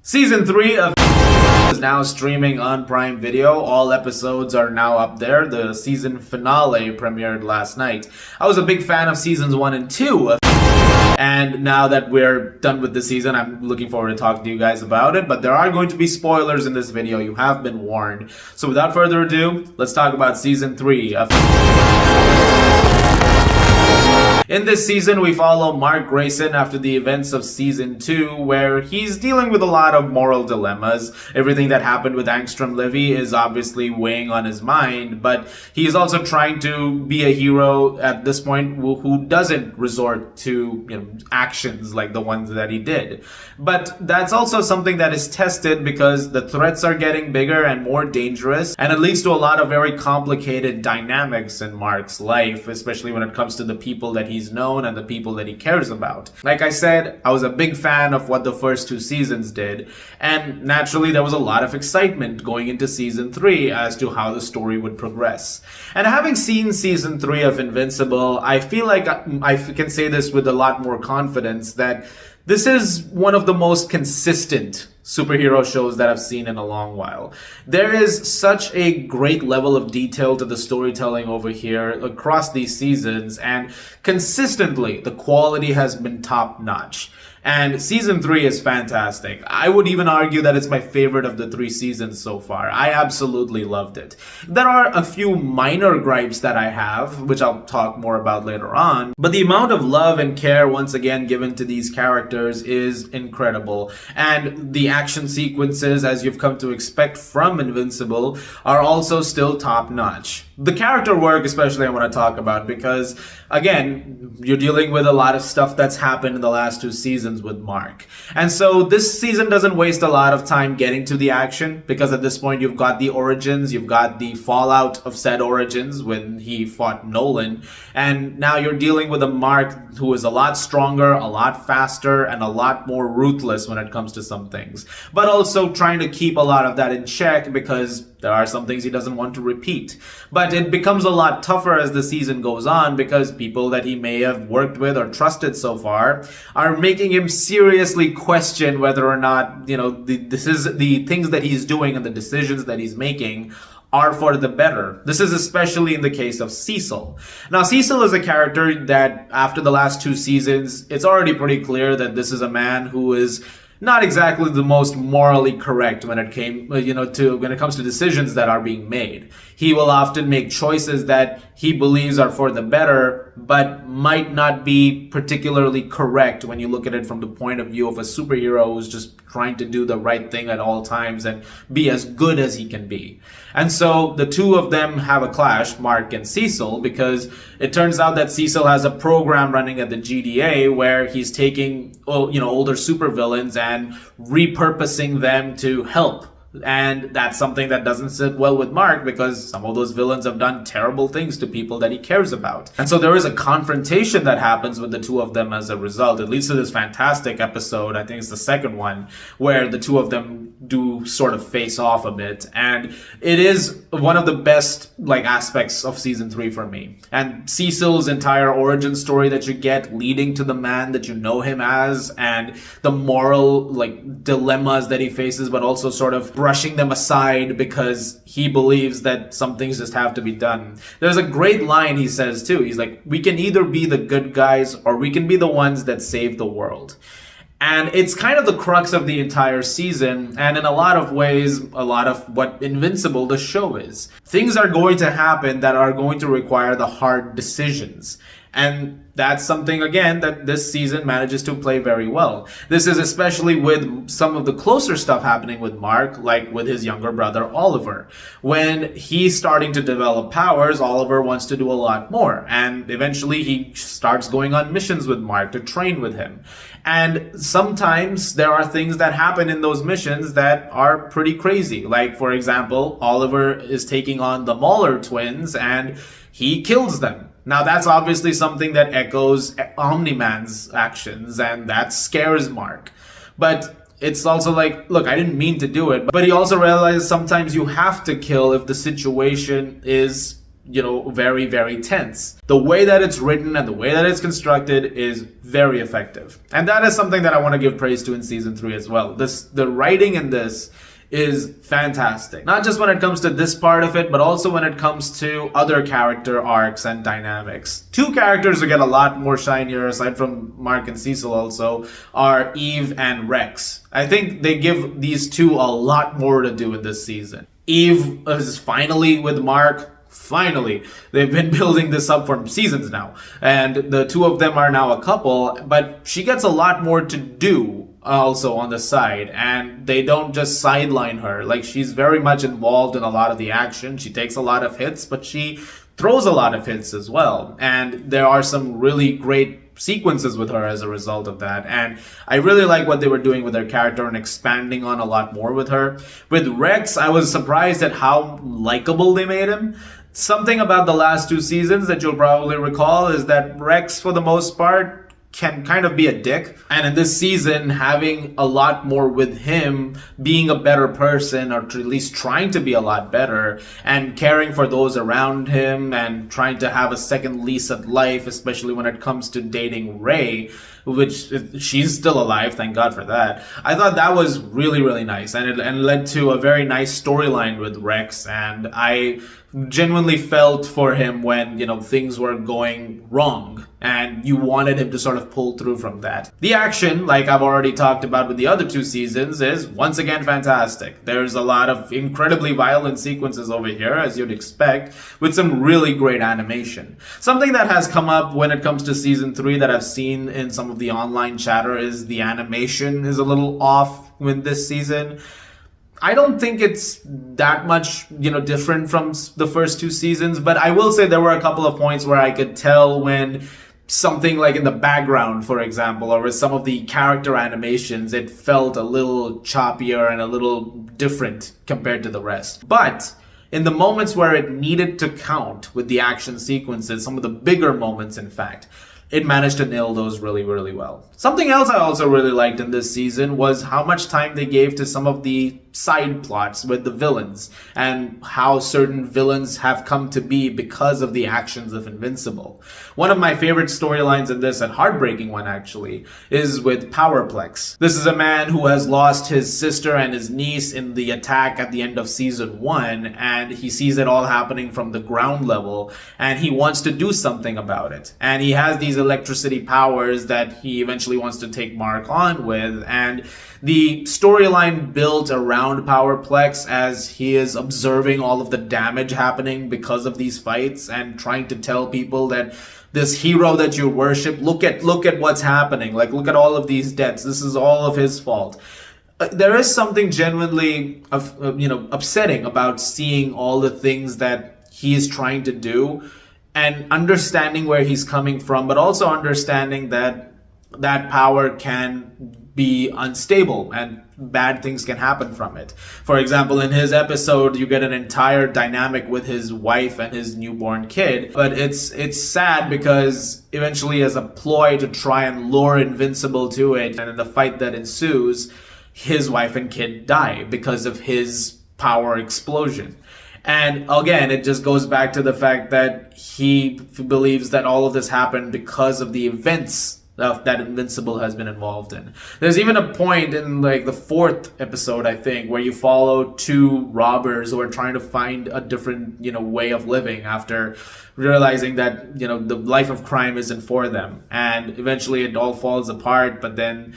Season 3 of is now streaming on Prime Video. All episodes are now up there. The season finale premiered last night. I was a big fan of seasons 1 and 2 of and now that we're done with the season, I'm looking forward to talking to you guys about it. But there are going to be spoilers in this video. You have been warned. So without further ado, let's talk about season 3 of In this season, we follow Mark Grayson after the events of season 2, where he's dealing with a lot of moral dilemmas. Everything that happened with Angstrom Levy is obviously weighing on his mind, but he's also trying to be a hero at this point who doesn't resort to actions like the ones that he did. But that's also something that is tested because the threats are getting bigger and more dangerous, and it leads to a lot of very complicated dynamics in Mark's life, especially when it comes to the people that he's known and the people that he cares about. Like I said, I was a big fan of what the first 2 seasons did, and naturally there was a lot of excitement going into season 3 as to how the story would progress. And having seen season 3 of Invincible, I feel like I can say this with a lot more confidence that this is one of the most consistent superhero shows that I've seen in a long while. There is such a great level of detail to the storytelling over here across these seasons, and consistently the quality has been top notch. And season 3 is fantastic. I would even argue that it's my favorite of the 3 seasons so far. I absolutely loved it. There are a few minor gripes that I have, which I'll talk more about later on, but the amount of love and care once again given to these characters is incredible. And the action sequences, as you've come to expect from Invincible, are also still top notch. The character work especially I want to talk about because, again, you're dealing with a lot of stuff that's happened in the last 2 seasons with Mark. And so this season doesn't waste a lot of time getting to the action because at this point you've got the origins, you've got the fallout of said origins when he fought Nolan, and now you're dealing with a Mark who is a lot stronger, a lot faster, and a lot more ruthless when it comes to some things. But also trying to keep a lot of that in check because there are some things he doesn't want to repeat. But it becomes a lot tougher as the season goes on because people that he may have worked with or trusted so far are making him seriously question whether or not, the things that he's doing and the decisions that he's making are for the better. This is especially in the case of Cecil. Now, Cecil is a character that after the last 2 seasons, it's already pretty clear that this is a man who is not exactly the most morally correct when it comes to decisions that are being made. He will often make choices that he believes are for the better, but might not be particularly correct when you look at it from the point of view of a superhero who's just trying to do the right thing at all times and be as good as he can be. And so the 2 of them have a clash, Mark and Cecil, because it turns out that Cecil has a program running at the GDA where he's taking, older supervillains and repurposing them to help. And that's something that doesn't sit well with Mark because some of those villains have done terrible things to people that he cares about. And so there is a confrontation that happens with the 2 of them as a result. It leads to this fantastic episode, I think it's the second one, where the 2 of them do sort of face off a bit. And it is one of the best aspects of season 3 for me. And Cecil's entire origin story that you get leading to the man that you know him as and the moral dilemmas that he faces, but also sort of brushing them aside because he believes that some things just have to be done. There's a great line he says too. He's like, we can either be the good guys or we can be the ones that save the world. And it's kind of the crux of the entire season, and in a lot of ways, a lot of what Invincible, the show, is. Things are going to happen that are going to require the hard decisions. And that's something, again, that this season manages to play very well. This is especially with some of the closer stuff happening with Mark, like with his younger brother, Oliver. When he's starting to develop powers, Oliver wants to do a lot more. And eventually he starts going on missions with Mark to train with him. And sometimes there are things that happen in those missions that are pretty crazy. Like, for example, Oliver is taking on the Mauler twins and he kills them. Now, that's obviously something that echoes Omni-Man's actions, and that scares Mark. But it's also like, look, I didn't mean to do it. But he also realizes sometimes you have to kill if the situation is very, very tense. The way that it's written and the way that it's constructed is very effective. And that is something that I want to give praise to in season 3 as well. The writing in this is fantastic. Not just when it comes to this part of it, but also when it comes to other character arcs and dynamics. 2 characters who get a lot more shine here, aside from Mark and Cecil also, are Eve and Rex. I think they give these 2 a lot more to do in this season. Eve is finally with Mark. Finally, they've been building this up for seasons now, and the 2 of them are now a couple, but she gets a lot more to do also on the side, and they don't just sideline her. Like, she's very much involved in a lot of the action. She takes a lot of hits, but she throws a lot of hits as well, and there are some really great sequences with her as a result of that. And I really like what they were doing with her character and expanding on a lot more with her. With Rex, I was surprised at how likable they made him. Something about the last 2 seasons that you'll probably recall is that Rex, for the most part, can kind of be a dick. And in this season, having a lot more with him being a better person, or at least trying to be a lot better, and caring for those around him, and trying to have a second lease at life, especially when it comes to dating Ray, which she's still alive, thank God for that. I thought that was really, really nice, and it led to a very nice storyline with Rex, and I genuinely felt for him when, things were going wrong, and you wanted him to sort of pull through from that. The action, like I've already talked about with the other 2 seasons, is once again fantastic. There's a lot of incredibly violent sequences over here, as you'd expect, with some really great animation. Something that has come up when it comes to season 3 that I've seen in some of the online chatter is the animation is a little off with this season. I don't think it's that much, different from the first 2 seasons, but I will say there were a couple of points where I could tell when something like in the background, for example, or with some of the character animations, it felt a little choppier and a little different compared to the rest. But in the moments where it needed to count with the action sequences, some of the bigger moments, in fact, it managed to nail those really, really well. Something else I also really liked in this season was how much time they gave to some of the side plots with the villains, and how certain villains have come to be because of the actions of Invincible. One of my favorite storylines in this, and heartbreaking one actually, is with Powerplex. This is a man who has lost his sister and his niece in the attack at the end of season 1, and he sees it all happening from the ground level, and he wants to do something about it. And he has these electricity powers that he eventually wants to take Mark on with, and the storyline built around Powerplex as he is observing all of the damage happening because of these fights, and trying to tell people that this hero that you worship, look at what's happening, like, look at all of these deaths, this is all of his fault. There is something genuinely upsetting about seeing all the things that he is trying to do, and understanding where he's coming from, but also understanding that power can be unstable and bad things can happen from it. For example, in his episode, you get an entire dynamic with his wife and his newborn kid, but it's sad because eventually, as a ploy to try and lure Invincible to it, and in the fight that ensues, his wife and kid die because of his power explosion. And again, it just goes back to the fact that he believes that all of this happened because of the events that Invincible has been involved in. There's even a point in like the 4th episode, I think, where you follow 2 robbers who are trying to find a different, way of living after realizing that, the life of crime isn't for them. And eventually it all falls apart, but then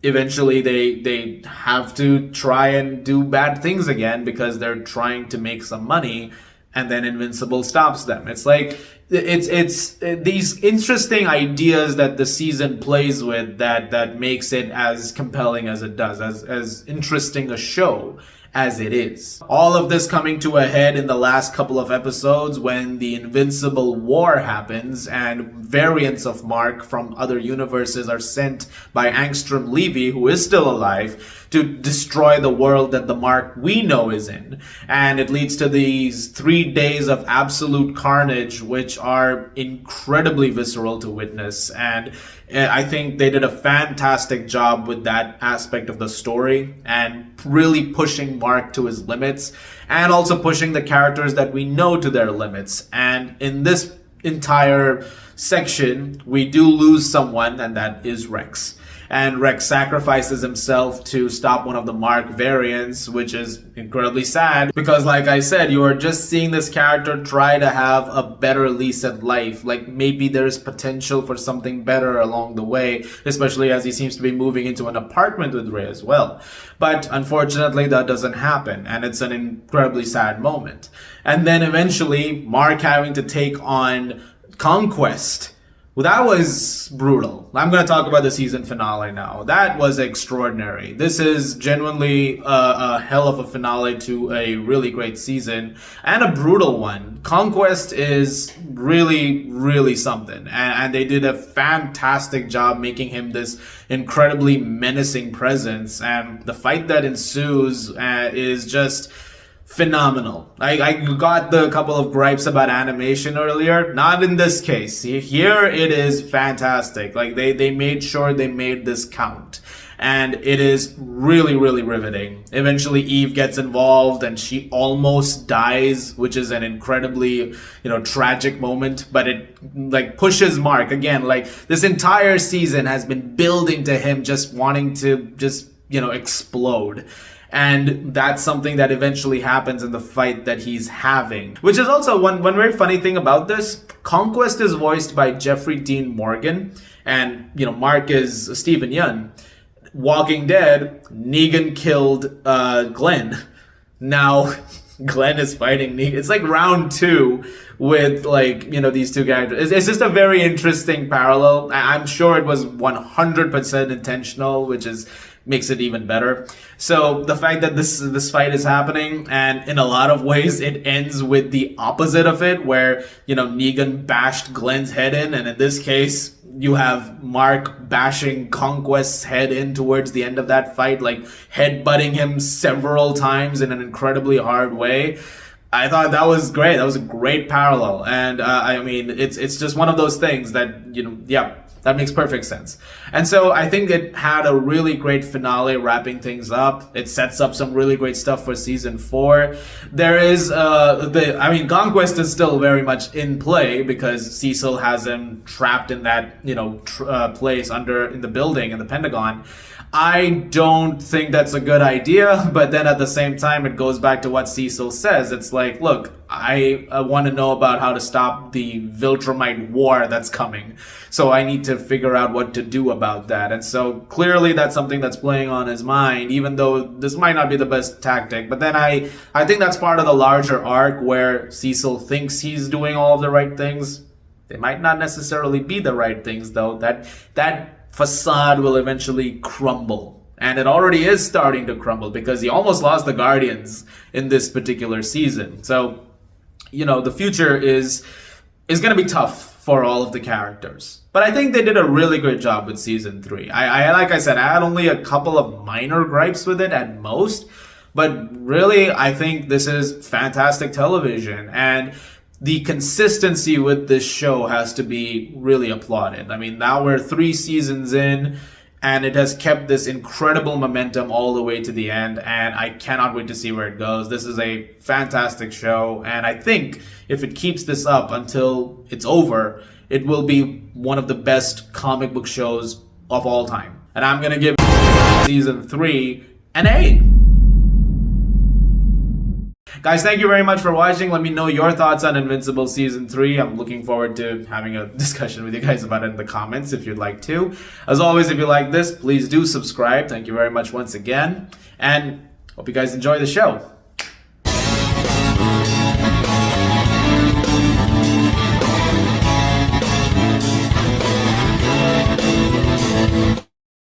eventually they have to try and do bad things again because they're trying to make some money, and then Invincible stops them. It's like, it's these interesting ideas that the season plays with that makes it as compelling as it does, as interesting a show as it is. All of this coming to a head in the last couple of episodes when the Invincible War happens and variants of Mark from other universes are sent by Angstrom Levy, who is still alive, to destroy the world that the Mark we know is in. And it leads to these 3 days of absolute carnage, which which are incredibly visceral to witness. And I think they did a fantastic job with that aspect of the story and really pushing Mark to his limits and also pushing the characters that we know to their limits. And in this entire section, we do lose someone, and that is Rex. And Rex sacrifices himself to stop one of the Mark variants, which is incredibly sad because, like I said, you are just seeing this character try to have a better lease at life. Like, maybe there's potential for something better along the way, especially as he seems to be moving into an apartment with Ray as well. But unfortunately, that doesn't happen, and it's an incredibly sad moment. And then eventually, Mark having to take on Conquest. Well, that was brutal. I'm going to talk about the season finale now. That was extraordinary. This is genuinely a hell of a finale to a really great season and a brutal one. Conquest is really, really something. And they did a fantastic job making him this incredibly menacing presence. And the fight that ensues is just phenomenal. I got the couple of gripes about animation earlier. Not in this case. Here it is fantastic. Like they made sure they made this count. And it is really, really riveting. Eventually Eve gets involved and she almost dies, which is an incredibly, tragic moment, but it like pushes Mark again. Like this entire season has been building to him just wanting to just, explode. And that's something that eventually happens in the fight that he's having. Which is also one very funny thing about this. Conquest is voiced by Jeffrey Dean Morgan. And, Mark is Stephen Yeun. Walking Dead, Negan killed Glenn. Now, Glenn is fighting Negan. It's like round 2 with these two characters. It's just a very interesting parallel. I'm sure it was 100% intentional, which makes it even better. So the fact that this fight is happening, and in a lot of ways it ends with the opposite of it, where Negan bashed Glenn's head in, and in this case you have Mark bashing Conquest's head in towards the end of that fight, like headbutting him several times in an incredibly hard way. I thought that was great. That was a great parallel, and it's just one of those things that that makes perfect sense. And so I think it had a really great finale wrapping things up. It sets up some really great stuff for season 4. There is Conquest is still very much in play because Cecil has him trapped in that place in the building in the Pentagon. I don't think that's a good idea, but then at the same time, it goes back to what Cecil says. It's like, look, I want to know about how to stop the Viltrumite war that's coming. So I need to figure out what to do about that. And so clearly that's something that's playing on his mind, even though this might not be the best tactic. But then I think that's part of the larger arc where Cecil thinks he's doing all of the right things. They might not necessarily be the right things, though. That facade will eventually crumble. And it already is starting to crumble because he almost lost the Guardians in this particular season. So, the future is going to be tough for all of the characters. But I think they did a really good job with season 3. I like I said, I had only a couple of minor gripes with it at most. But really, I think this is fantastic television. And the consistency with this show has to be really applauded. I mean, now we're 3 seasons in, and it has kept this incredible momentum all the way to the end, and I cannot wait to see where it goes. This is a fantastic show, and I think if it keeps this up until it's over, it will be one of the best comic book shows of all time. And I'm going to give season 3 an A. Guys, thank you very much for watching. Let me know your thoughts on Invincible Season 3. I'm looking forward to having a discussion with you guys about it in the comments if you'd like to. As always, if you like this, please do subscribe. Thank you very much once again. And hope you guys enjoy the show.